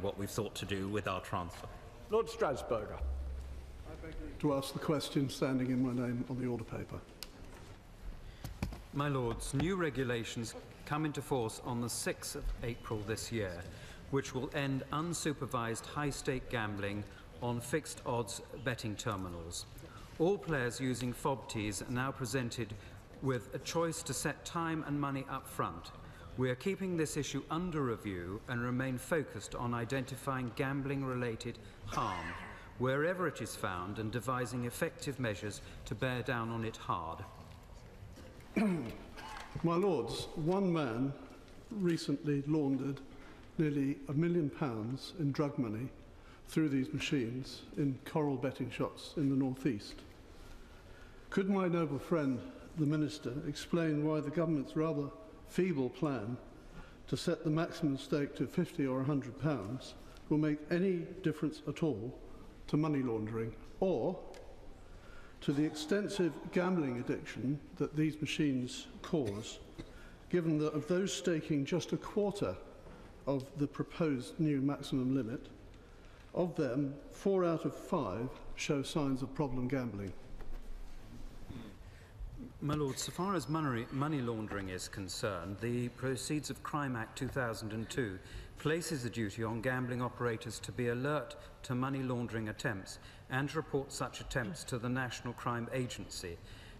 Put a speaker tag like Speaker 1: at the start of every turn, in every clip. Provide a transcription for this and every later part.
Speaker 1: what we've sought to do with our transfer.
Speaker 2: Lord Strasburger.
Speaker 3: To ask the question standing in my name on the order paper.
Speaker 4: My Lords, new regulations come into force on the 6th of April this year, which will end unsupervised high-stake gambling on fixed odds betting terminals. All players using FOBTs are now presented with a choice to set time and money up front. We are keeping this issue under review and remain focused on identifying gambling-related harm wherever it is found and devising effective measures to bear down on it hard.
Speaker 3: My Lords, one man recently laundered nearly £1 million in drug money through these machines in coral betting shops in the northeast. Could my noble friend, the Minister, explain why the government's rather feeble plan to set the maximum stake to £50 or £100 will make any difference at all to money laundering or to the extensive gambling addiction that these machines cause, given that of those staking just a quarter of the proposed new maximum limit, of them 4 out of 5 show signs of problem gambling?
Speaker 4: My Lord, so far as money laundering is concerned, the Proceeds of Crime Act 2002 places a duty on gambling operators to be alert to money laundering attempts and to report such attempts to the National Crime Agency.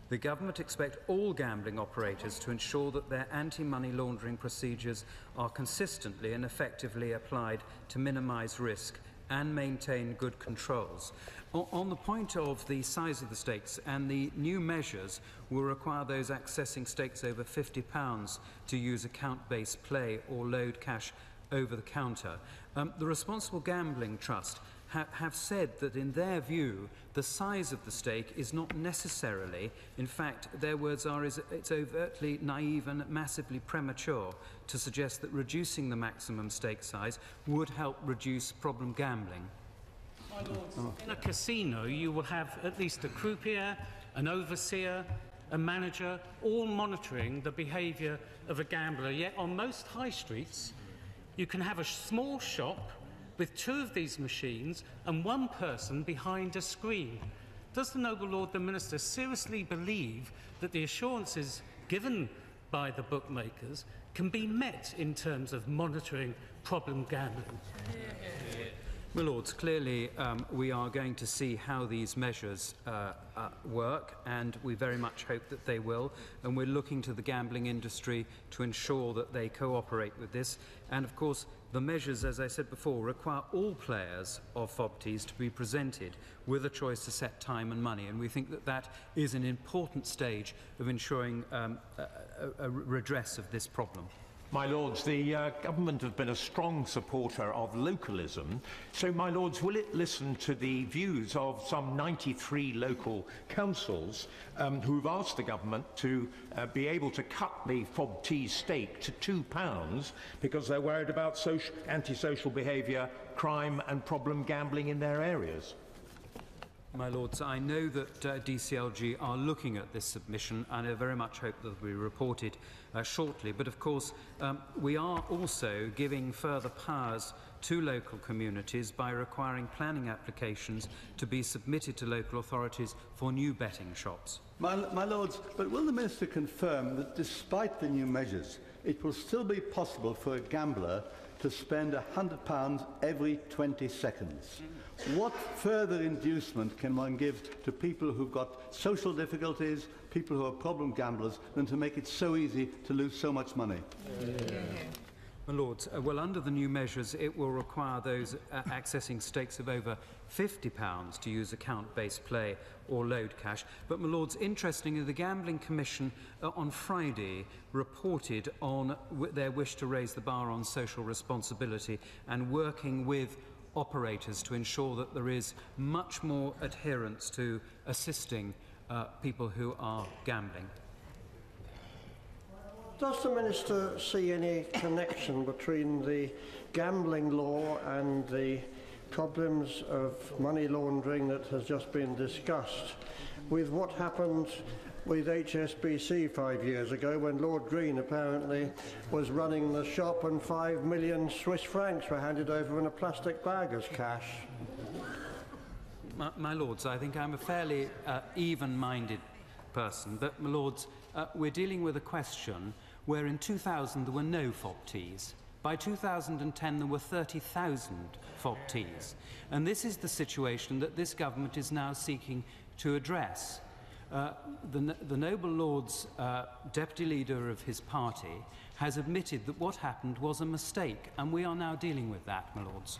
Speaker 4: The government expects all gambling operators to ensure that their anti-money laundering procedures are consistently and effectively applied to minimise risk and maintain good controls. On the point of the size of the stakes, and the new measures will require those accessing stakes over £50 to use account-based play or load cash over the counter. The Responsible Gambling Trust have said that in their view the size of the stake is not necessarily, in fact their words are, it's overtly naive and massively premature to suggest that reducing the maximum stake size would help reduce problem gambling.
Speaker 5: My Lords, in a casino you will have at least a croupier, an overseer, a manager, all monitoring the behaviour of a gambler, yet on most high streets you can have a small shop with 2 of these machines and 1 person behind a screen. Does the noble Lord the Minister seriously believe that the assurances given by the bookmakers can be met in terms of monitoring problem gambling?
Speaker 4: My Lords, clearly we are going to see how these measures work, and we very much hope that they will, and we're looking to the gambling industry to ensure that they cooperate with this. And of course the measures, as I said before, require all players of FOBTs to be presented with a choice to set time and money, and we think that that is an important stage of ensuring a redress of this problem.
Speaker 6: My Lords, the government have been a strong supporter of localism, so, my Lords, will it listen to the views of some 93 local councils who've asked the government to be able to cut the FOBT stake to £2 because they're worried about antisocial behaviour, crime and problem gambling in their areas?
Speaker 4: My Lords, I know that DCLG are looking at this submission, and I very much hope that it will be reported shortly. But of course, we are also giving further powers to local communities by requiring planning applications to be submitted to local authorities for new betting shops.
Speaker 7: My Lords, but will the Minister confirm that despite the new measures, it will still be possible for a gambler to spend £100 every 20 seconds? What further inducement can one give to people who've got social difficulties, people who are problem gamblers, than to make it so easy to lose so much money?
Speaker 4: My Lords, well, under the new measures, it will require those accessing stakes of over £50 to use account-based play or load cash. But, my Lords, interestingly, the Gambling Commission on Friday reported on their wish to raise the bar on social responsibility and working with operators to ensure that there is much more adherence to assisting people who are gambling.
Speaker 8: Does the Minister see any connection between the gambling law and the problems of money laundering that has just been discussed? with what happened with HSBC 5 years ago, when Lord Green apparently was running the shop and 5 million Swiss francs were handed over in a plastic bag as cash.
Speaker 4: My Lords, I think I'm a fairly even-minded person, but, my Lords, we're dealing with a question where in 2000 there were no FOB-Ts. By 2010 there were 30,000 FOB-Ts. And this is the situation that this government is now seeking to address. The noble Lord's deputy leader of his party has admitted that what happened was a mistake, and we are now dealing with that, my Lords.